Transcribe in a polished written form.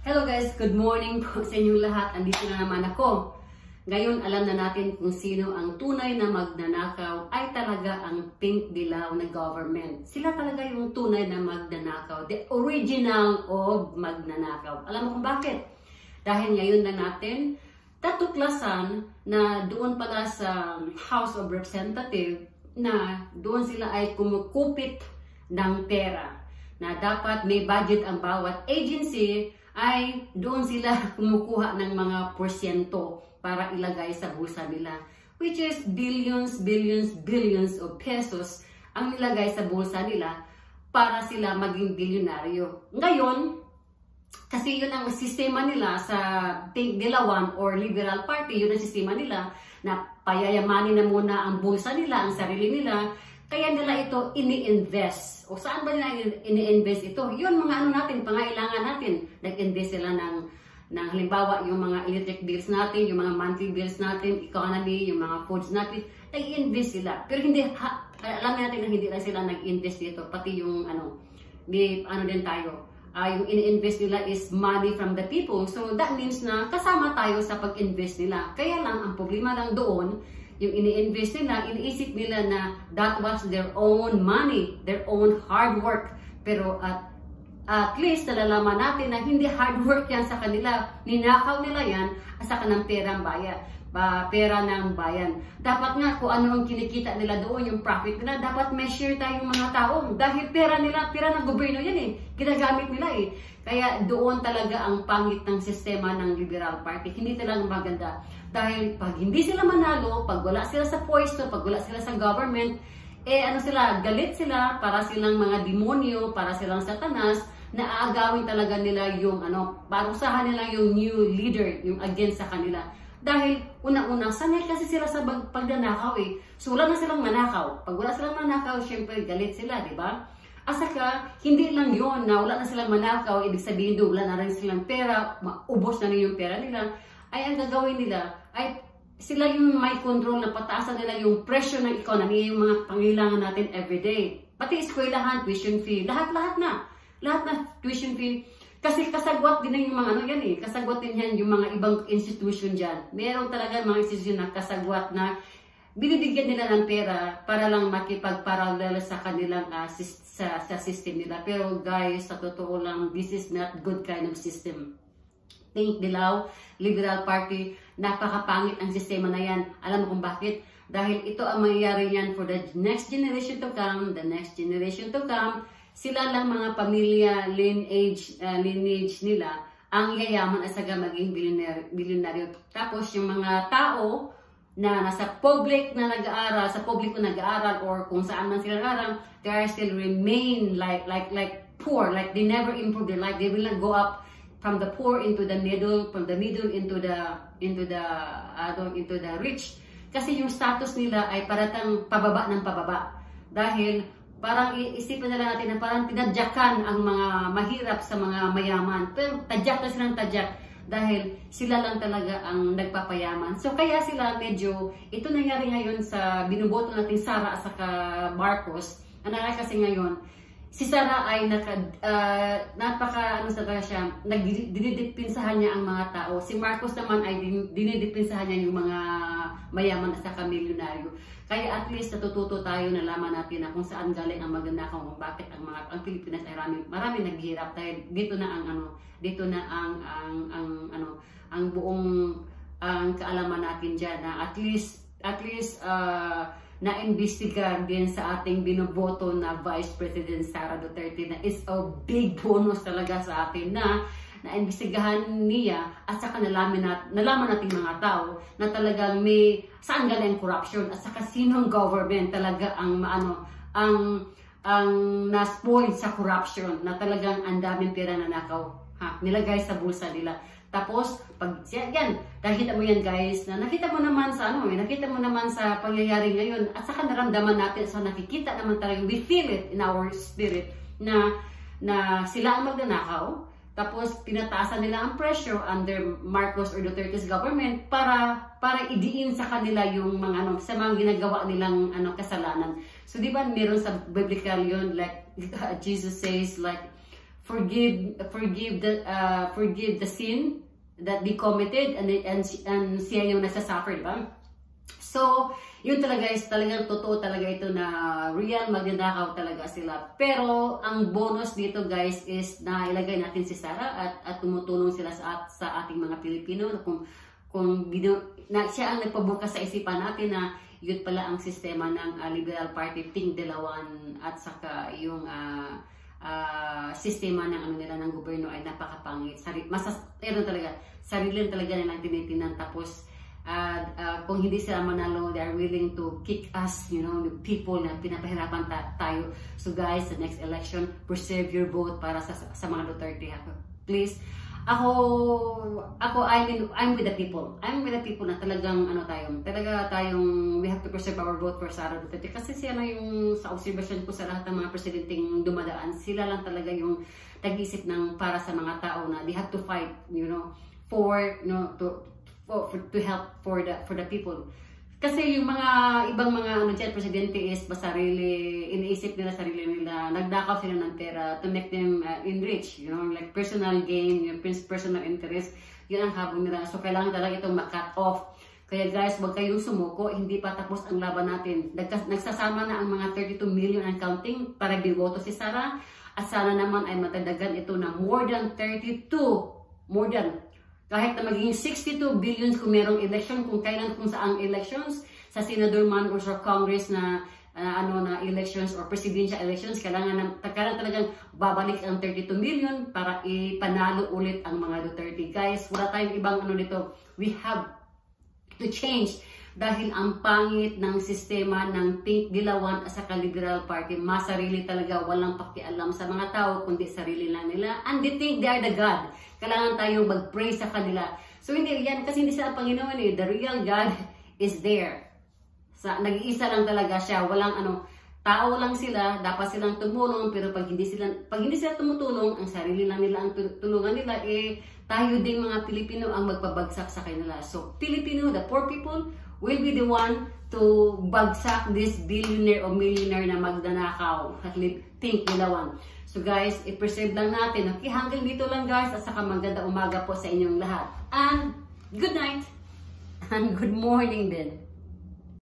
Hello guys, good morning po sa inyong lahat. Andito na naman ako. Ngayon, alam na natin kung sino ang tunay na magnanakaw ay talaga ang pink dilaw na government. Sila talaga yung tunay na magnanakaw. The original of magnanakaw. Alam mo kung bakit? Dahil ngayon na natin tatuklasan na doon pala sa House of Representatives na doon sila ay kumukupit ng pera. Na dapat may budget ang bawat agency ay doon sila kumukuha ng mga porsyento para ilagay sa bulsa nila. Which is billions, billions, billions of pesos ang nilagay sa bulsa nila para sila maging bilyonaryo. Ngayon, kasi yun ang sistema nila sa Pink Dilawan or Liberal Party, yun ang sistema nila na payayamanin na muna ang bulsa nila, ang sarili nila. Kaya nila ito ini-invest. O saan ba nila ini-invest ito? Yun mga ano natin, pangailangan natin. Nag-invest sila ng halimbawa yung mga electric bills natin, yung mga monthly bills natin, economy, yung mga foods natin. Nag-invest sila. Pero hindi, alam natin na hindi lang sila nag-invest dito. Pati yung may din tayo. Yung ini-invest nila is money from the people. So that means na kasama tayo sa pag-invest nila. Kaya lang, ang problema lang doon, yung ini-invest nila, iniisip nila na that was their own money, their own hard work. Pero at least nalalaman natin na hindi hard work yan sa kanila. Ninakaw nila yan sa kanang perang bayan. Pera ng bayan. Dapat nga kung ano ang kinikita nila doon, yung profit nila, dapat may share tayong mga tao. Dahil pera nila, pera ng gobyerno yan eh. Ginagamit nila eh. Kaya doon talaga ang pangit ng sistema ng Liberal Party. Hindi talaga maganda. Dahil pag hindi sila manalo, pag wala sila sa pwesto, pag wala sila sa government, galit sila, para silang mga demonyo, para silang satanas, na aagawin talaga nila yung parusahan nila yung new leader, yung against sa kanila. Dahil una-una, sanay kasi sila sa pagdanakaw eh. So wala na silang manakaw. Pag wala silang manakaw, syempre galit sila, di ba? Asaka, hindi lang yon na wala na silang manakaw, ibig sabihin doon, wala na rin silang pera, maubos na rin yung pera nila, ay ang gagawin nila, ay sila yung may control na pataasan nila yung presyo ng economy, yung mga pangailangan natin everyday. Pati eskwelahan, tuition fee, lahat-lahat na. Lahat na tuition fee. Kasi kasagwat din yung mga kasagwat din yan yung mga ibang institution dyan. Meron talaga mga institution na kasagwat na binibigyan nila ng pera para lang makipagparallel sa kanilang sa system nila. Pero guys, sa totoo lang, this is not good kind of system. Pink Dilaw, Liberal Party, napakapangit ang sistema na yan. Alam mo kung bakit? Dahil ito ang mangyayari yan for the next generation to come, the next generation to come. Sila lang mga pamilya, lineage nila, ang yayaman at saga maging bilyonaryo. Tapos yung mga tao na nasa public na nag-aaral, sa public na nag-aaral or kung saan man sila nag-aaral, they are still remain like poor, like they never improve their life. They will not go up from the poor into the middle, from the middle into the rich. Kasi yung status nila ay paratang pababa ng pababa. Dahil parang iisipin nila natin na parang tinadyakan ang mga mahirap sa mga mayaman. Pero tadyak na silang tadyak dahil sila lang talaga ang nagpapayaman. So kaya sila medyo, ito nangyari ngayon sa binuboto natin Sara at saka Marcos. Ang nangyari kasi ngayon, si Sara ay dinidipinsahan niya ang mga tao. Si Marcos naman ay dinidipinsahan niya yung mga mayaman at saka milyonaryo. Kaya at least natututo tayo, nalaman natin na kung saan galing ang magnanakaw, kung bakit ang Pilipinas ay marami naghihirap dahil dito na ang buong kaalaman natin diyan na at least na-imbestigar din sa ating binoboto na Vice President Sara Duterte na is a big bonus talaga sa atin na na-imbestigahan niya at saka nalaman nating mga tao na talagang may saan galing corruption at saka sinong government talaga ang na-spoil sa corruption na talagang ang daming pera na nakaw nilagay sa bulsa nila. Tapos, nakita mo yan guys, nakita mo naman sa pangyayari ngayon, at saka naramdaman natin, so nakikita naman talaga, we feel it in our spirit, na sila ang magnanakaw, tapos pinataasan nila ang pressure under Marcos or Duterte's government para idiin sa kanila yung mga sa mga ginagawa nilang kasalanan. So di ba meron sa biblical yun, like Jesus says, like forgive the sin that they committed, and siya yung nagsasuffer, di ba? So, yun talaga is talagang totoo talaga ito na real magnanakaw talaga sila. Pero, ang bonus dito guys is na ilagay natin si Sara at tumutulong sila sa ating mga Pilipino na siya ang nagpabukas sa isipan natin na yun pala ang sistema ng Liberal Party, Ping Dilawan, at saka yung sistema ng nila ng gobyerno ay napakapangit. Sarili talaga nilang tinitinan. Tapos kung hindi sila manalo, they are willing to kick us, you know, the people na pinapahirapan tayo. So guys, the next election, preserve your vote para sa mga Duterte. Please. I'm with the people. I'm with the people na talagang we have to preserve our vote for Sara Duterte. Kasi siya na yung sa observation ko sa lahat ng mga presidenteng dumadaan, sila lang talaga yung nag-isip ng para sa mga tao na they have to fight, you know, to help for the people. Kasi yung mga ibang mga presidente is iniisip nila sarili nila, nagdakaw sila ng pera to make them enrich, you know, like personal gain, yung personal interest, yun ang habol nila. So kailangan talaga itong ma-cut off. Kaya guys, wag kayong sumuko, hindi pa tapos ang laban natin. Nagsasama na ang mga 32 million and counting para biboto si Sara, at sana naman ay matadagan ito na more than kahit na maging 62 billion kung merong election, kung saang elections, sa senador man or sa Congress na elections or presidential elections, kailangan talagang babalik ang 32 million para ipanalo ulit ang mga Duterte. Guys, wala tayong ibang dito. We have to change dahil ang pangit ng sistema ng Pink Dilawan at sa Liberal Party. Masarili talaga, walang pakialam sa mga tao, kundi sarili lang nila. And they think they are the God. Kailangan tayong mag-pray sa kanila. So hindi yan, kasi hindi sila Panginoon eh. The real God is there. Nag-iisa lang talaga siya. Walang tao lang sila, dapat silang tumulong, pero pag hindi sila tumutulong, ang sarili lang nila ang tulungan nila, tayo ding mga Pilipino ang magpabagsak sa kanila. So Filipino, the poor people, will be the one to bagsak this billionaire o millionaire na magnanakaw at Pink Dilawan. So guys, i-preserve lang natin. Okay, hanggang dito lang guys, at saka maganda umaga po sa inyong lahat. And good night and good morning din.